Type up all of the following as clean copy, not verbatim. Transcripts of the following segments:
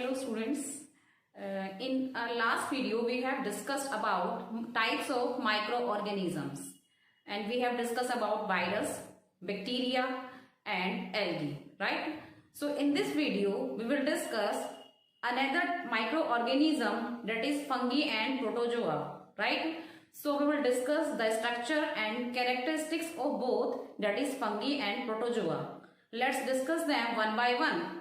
Hello students. In our last video we have discussed about types of microorganisms and we have discussed about virus, bacteria and algae, right? So in this video we will discuss another microorganism, that is fungi and protozoa, right? So we will discuss the structure and characteristics of both, that is fungi and protozoa. Let's discuss them one by one.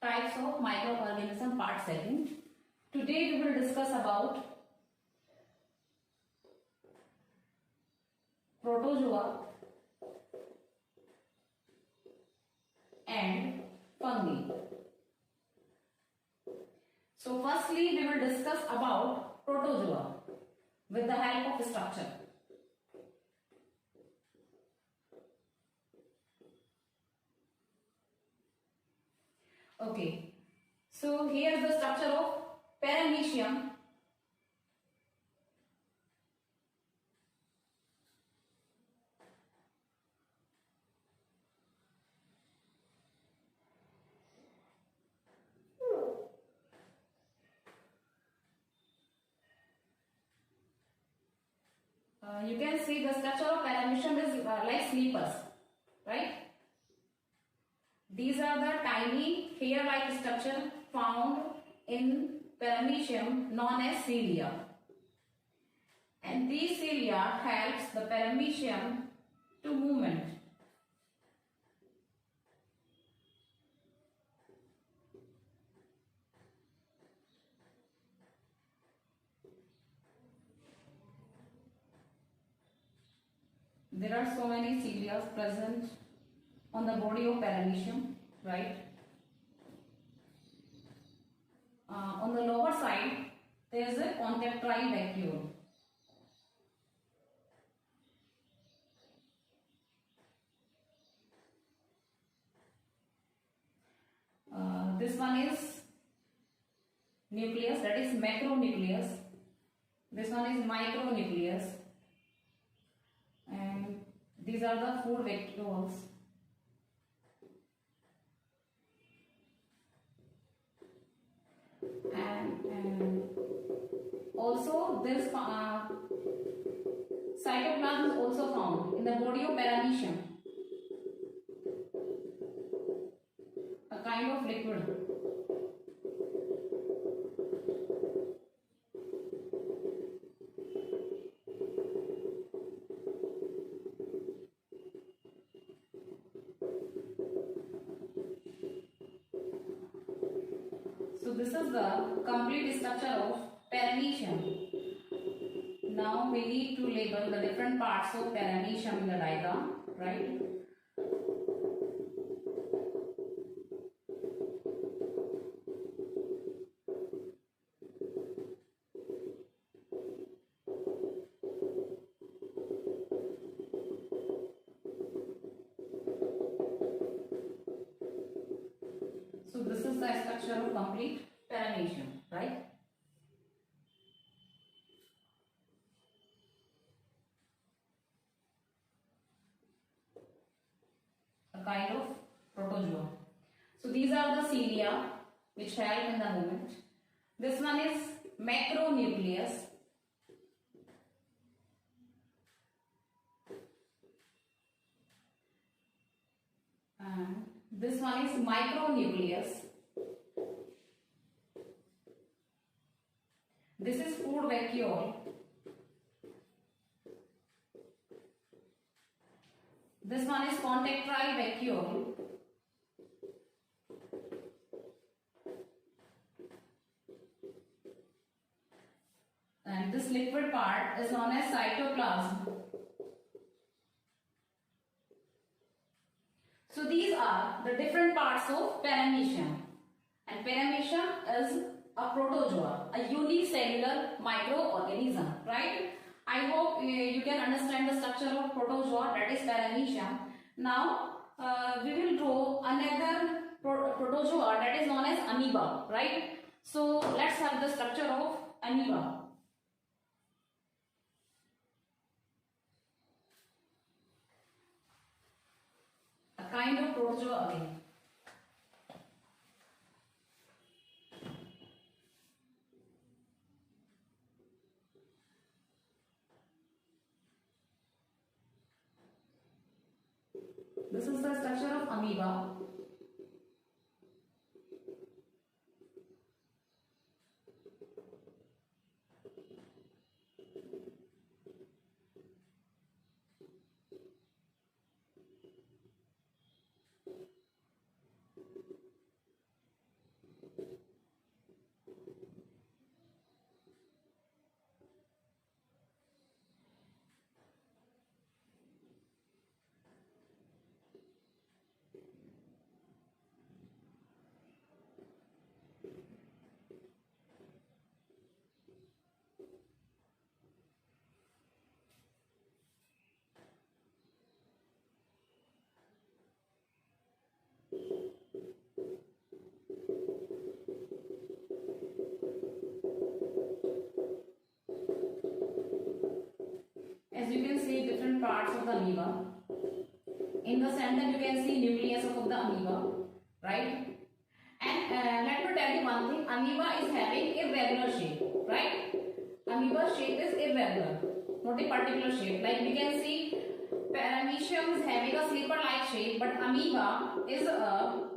Types of microorganism, part 7. Today we will discuss about protozoa and fungi. So firstly we will discuss about protozoa with the help of structure. Okay, so here is the structure of paramecium. You can see the structure of paramecium is like sleepers, right? These are the tiny hair-like structure found in paramecium known as cilia. And these cilia helps the paramecium to movement. There are so many cilia present on the body of paramecium, right? On the lower side, there is a contractile vacuole. This one is nucleus, that is macronucleus. This one is micronucleus. And these are the food vacuoles. And also this cytoplasm is also found in the body of paramecium, a kind of liquid. So this is the complete structure of paramecium. Now we need to label the different parts of paramecium in the diagram, right? So this is the structure of complete paramecium, right? A kind of protozoa. So these are the cilia which help in the movement. This one is macronucleus. And this one is micronucleus. This is food vacuole. This one is contractile vacuole. And this liquid part is known as cytoplasm. So these are the different parts of paramecium. And paramecium is a protozoa, a unicellular microorganism, right? I hope you can understand the structure of protozoa, that is Paramecium. Now we will draw another protozoa, that is known as amoeba, right? So let's have the structure of amoeba. A kind of protozoa again. This is the structure of amoeba. As you can see different parts of the amoeba. In the center you can see nucleus of the amoeba, right? And let me tell you one thing, amoeba is having irregular shape, right? Amoeba shape is irregular, not a particular shape. Like we can see Paramecium is having a slipper-like shape, but amoeba is a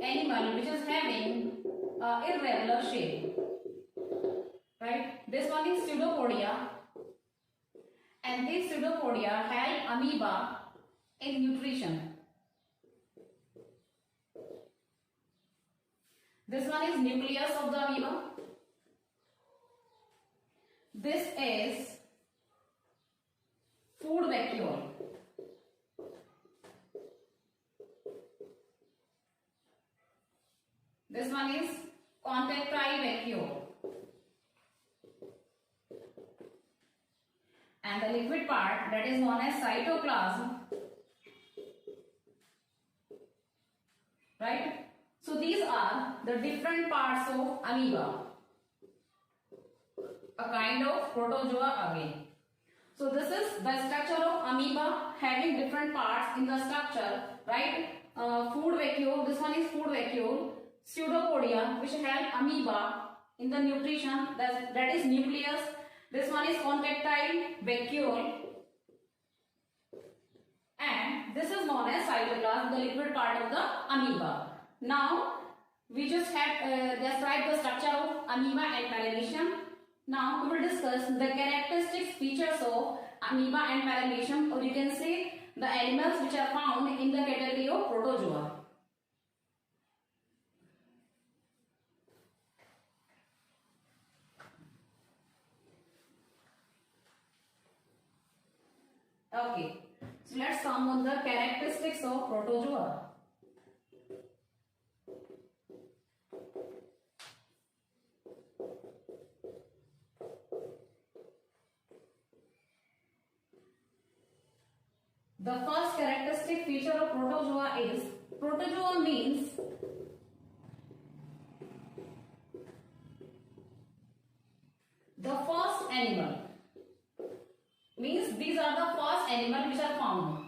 animal which is having irregular shape, right? This one is Pseudopodia, and this Pseudopodia help amoeba in nutrition. This one is nucleus of the amoeba. This is food vacuole. This one is contractile vacuole. And the liquid part, that is known as cytoplasm, right? So these are the different parts of amoeba, a kind of protozoa again. So this is the structure of amoeba having different parts in the structure, right? Food vacuole, this one is food vacuole. Pseudopodia, which help amoeba in the nutrition, that is nucleus. This one is contractile vacuole, and this is known as cytoplasm, the liquid part of the amoeba. Now we just have described the structure of amoeba and Paramecium. Now we will discuss the characteristic features of amoeba and Paramecium, or you can say the animals which are found in the category of protozoa. Okay, so let's come on the characteristics of protozoa. The first characteristic feature of protozoa is, protozoa means the first animal. Means these are the first animal which are found.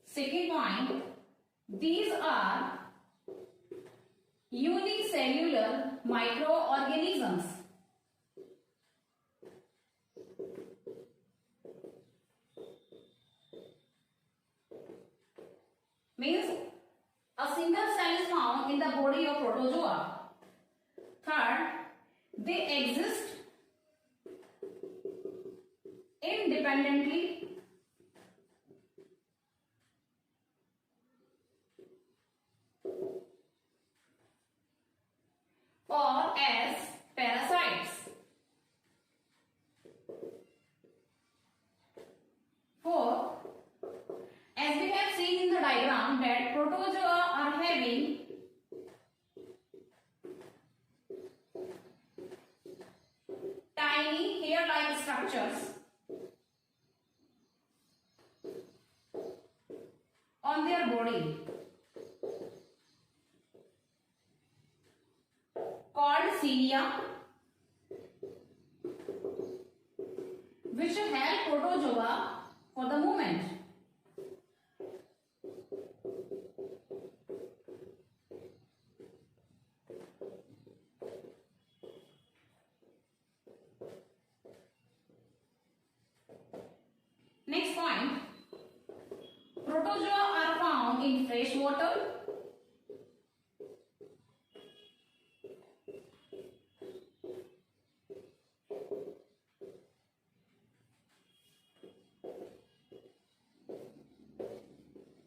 Second point, these are unicellular microorganisms. Means a single cell is found in the body of protozoa. Third, they exist independently or as parasites. Fourth, as we have seen in the diagram that protozoa are having tiny hair-like structures on their body called cilia, which help protozoa for the movement. Next point, protozoa are found in fresh water,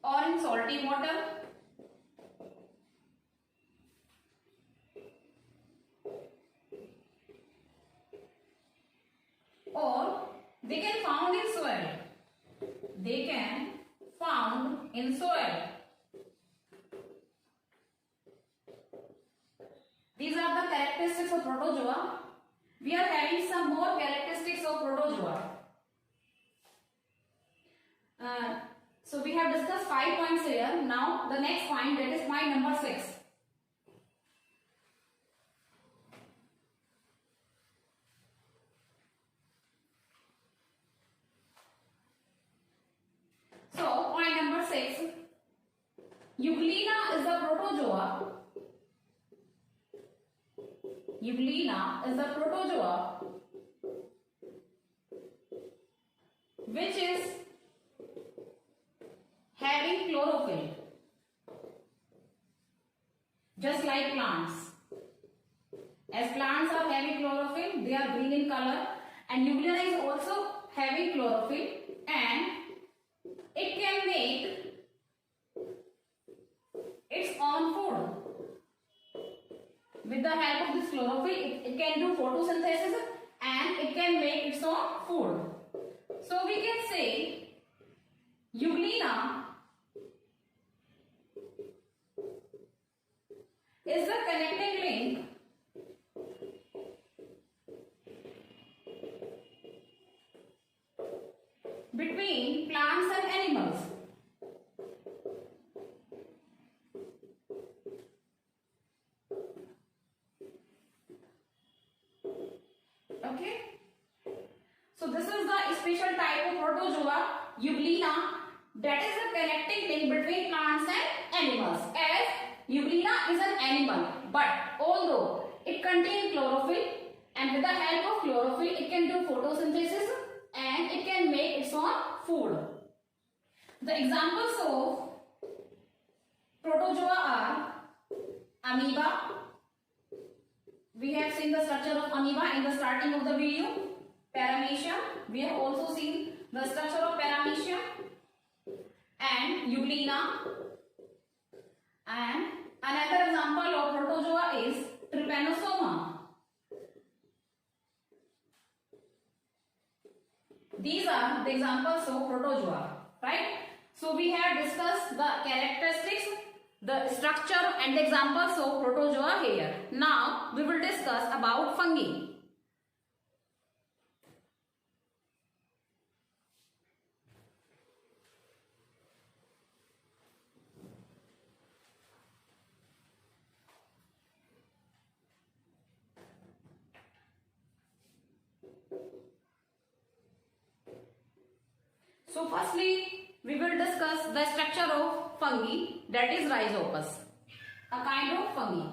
or in salty water, or they can found in soil. They can found in soil. These are the characteristics of protozoa. We are having some more characteristics of protozoa. So we have discussed 5 points here. Now the next point, that is point number 6. So point number 6, Euglena is the protozoa. Euglena is the protozoa which is having chlorophyll, just like plants. As plants are having chlorophyll, they are green in color, and Euglena is also having chlorophyll, and it can make its own food. With the help of this chlorophyll, it can do photosynthesis and it can make its own food. So we can say Euglena is the connecting link between plants and animals. Okay. So this is the special type of protozoa, Euglena, that is the connecting link between plants and animals. As Euglena is an animal, but although it contains chlorophyll, and with the help of chlorophyll it can do photosynthesis and it can make its own food. The examples of protozoa are amoeba. We have seen the structure of amoeba in the starting of the video. Paramecium. We have also seen the structure of paramecium and Euglena. And another example of protozoa is Trypanosoma. These are the examples of protozoa, right? So we have discussed the characteristics, the structure and the examples of protozoa here. Now we will discuss about fungi. So firstly, we will discuss the structure of fungi, that is Rhizopus, a kind of fungi.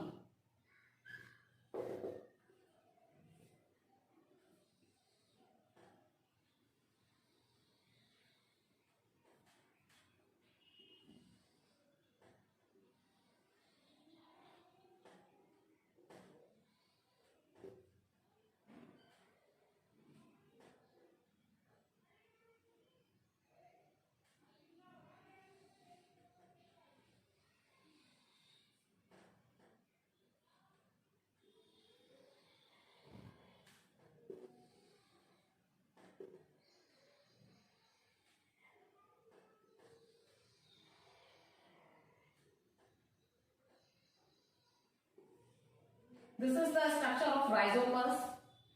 This is the structure of Rhizopus,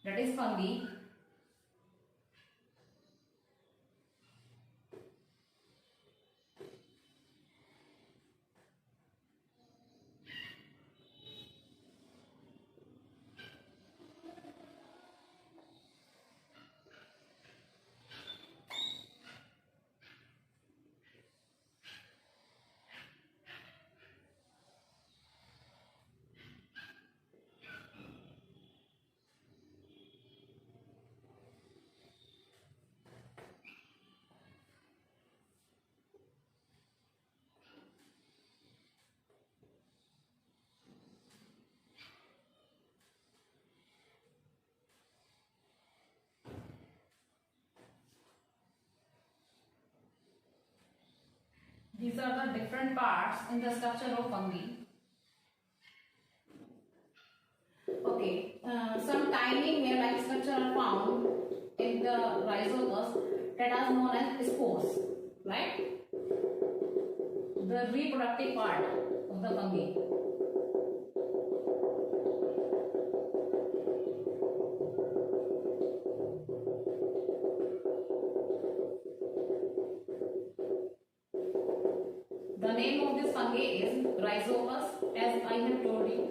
that is fungi. are the different parts in the structure of fungi. Okay, some tiny hair-like structure are found in the rhizopus that are known as spores, right? The reproductive part of the fungi. The name of this fungi is rhizopus, as I have told you.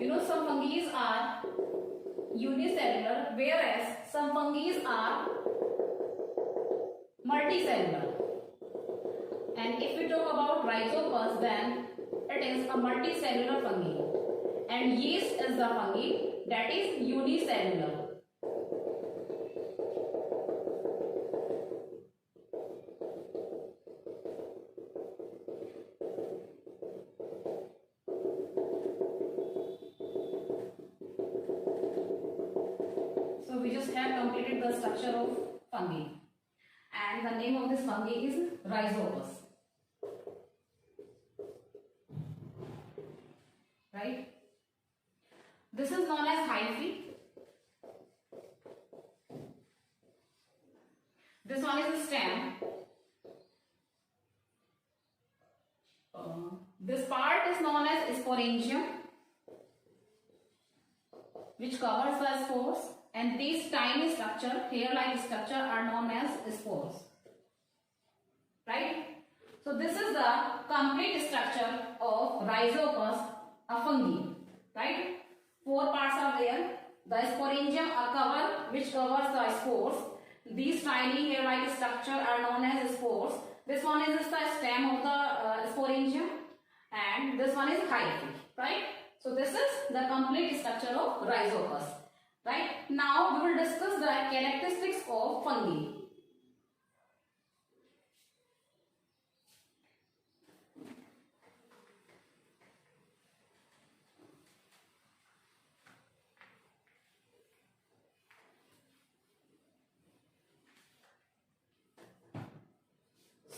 You know, some fungi are unicellular, whereas some fungi are multicellular. And if we talk about rhizopus, then it is a multicellular fungi. And yeast is the fungi that is unicellular. So we just have completed the structure of fungi. And the name of this fungi is rhizopus. Right? This is known as hyphae. This one is the stem. This part is known as sporangium, which covers the spores, and these tiny structure, hair-like structure, are known as spores. Right? So this is the complete structure of rhizopus, a fungi. Right? 4 parts are there. The sporangium, a cover which covers the spores. These tiny hair-like structure are known as spores. This one is the stem of the sporangium, and this one is hyphae. Right? So this is the complete structure of rhizopus. Right? Now we will discuss the characteristics of fungi.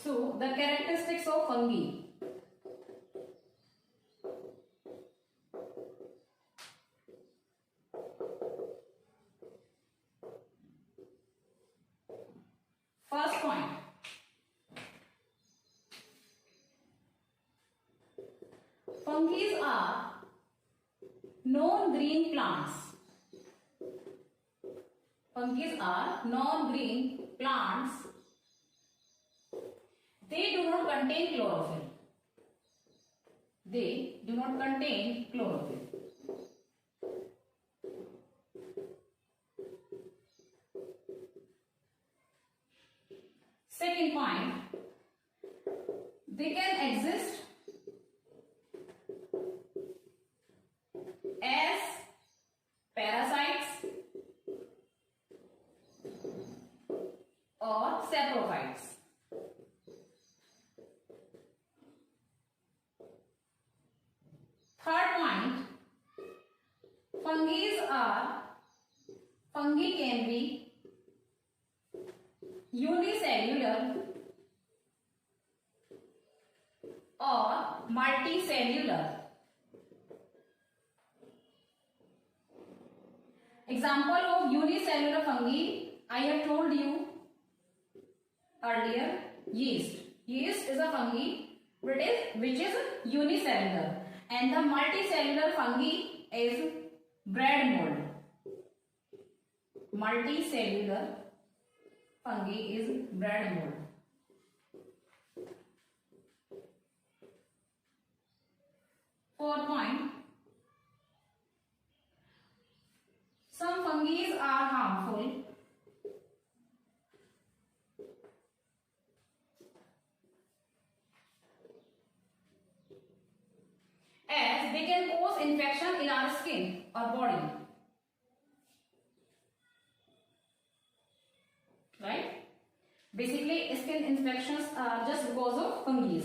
So the characteristics of fungi. First point. Fungi are non-green plants. Fungi are non-green plants. They do not contain chlorophyll. They do not contain chlorophyll. Second point, they can exist as parasites or saprophytes. Third point, fungi can be unicellular or multicellular. Example of unicellular fungi, I have told you earlier, yeast. Yeast is a fungi which is unicellular, and the multicellular fungi is bread mold. Multicellular fungi is bread mold. Fourth point, some fungi are harmful as they can cause infection in our skin or body. Right? Basically, skin infections are just because of fungi.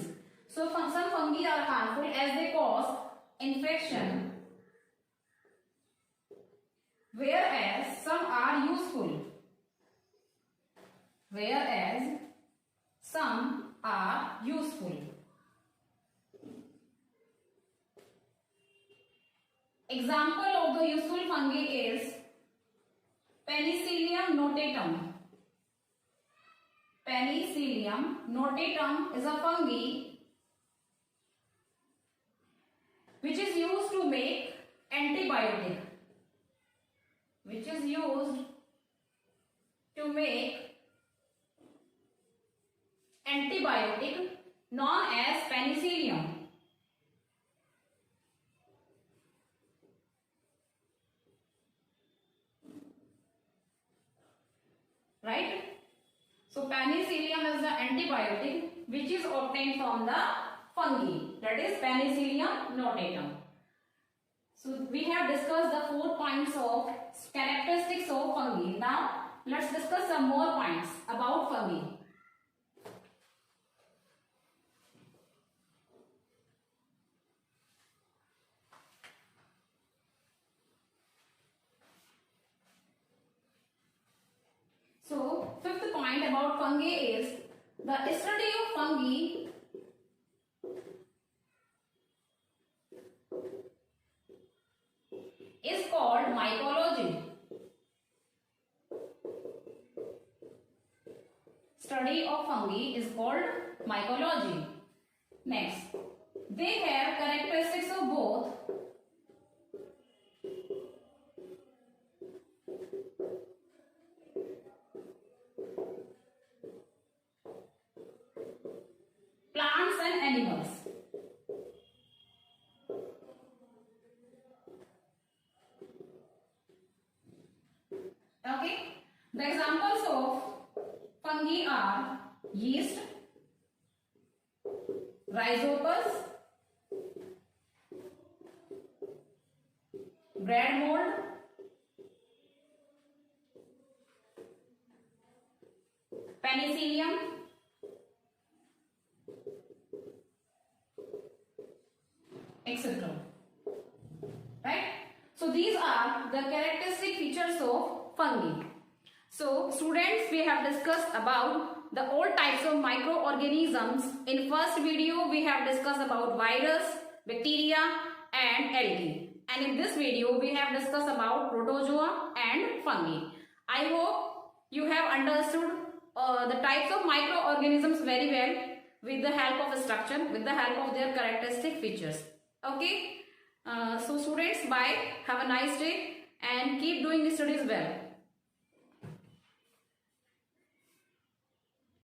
So some fungi are harmful as they cause infection, whereas some are useful. whereas some are useful. Example of the useful fungi is Penicillium notatum. Penicillium notatum is a fungi which is used to make antibiotic. Which is used to make antibiotic known as penicillium. Right? So penicillium is the antibiotic which is obtained from the fungi, that is Penicillium notatum. So we have discussed the 4 points of characteristics of fungi. Now let's discuss some more points about fungi. So, fifth point about fungi is the study of fungi is called mycology. Study of fungi is called mycology. Next, they have characteristics of both plants and animals. Okay, the examples of fungi are yeast, rhizopus, bread mold, penicillium, etc. Right? So these are the characteristic features of fungi. So students, we have discussed about the all types of microorganisms. In first video we have discussed about virus, bacteria and algae. And in this video we have discussed about protozoa and fungi. I hope you have understood the types of microorganisms very well with the help of a structure, with the help of their characteristic features. Okay. So students, bye. Have a nice day and keep doing the studies well.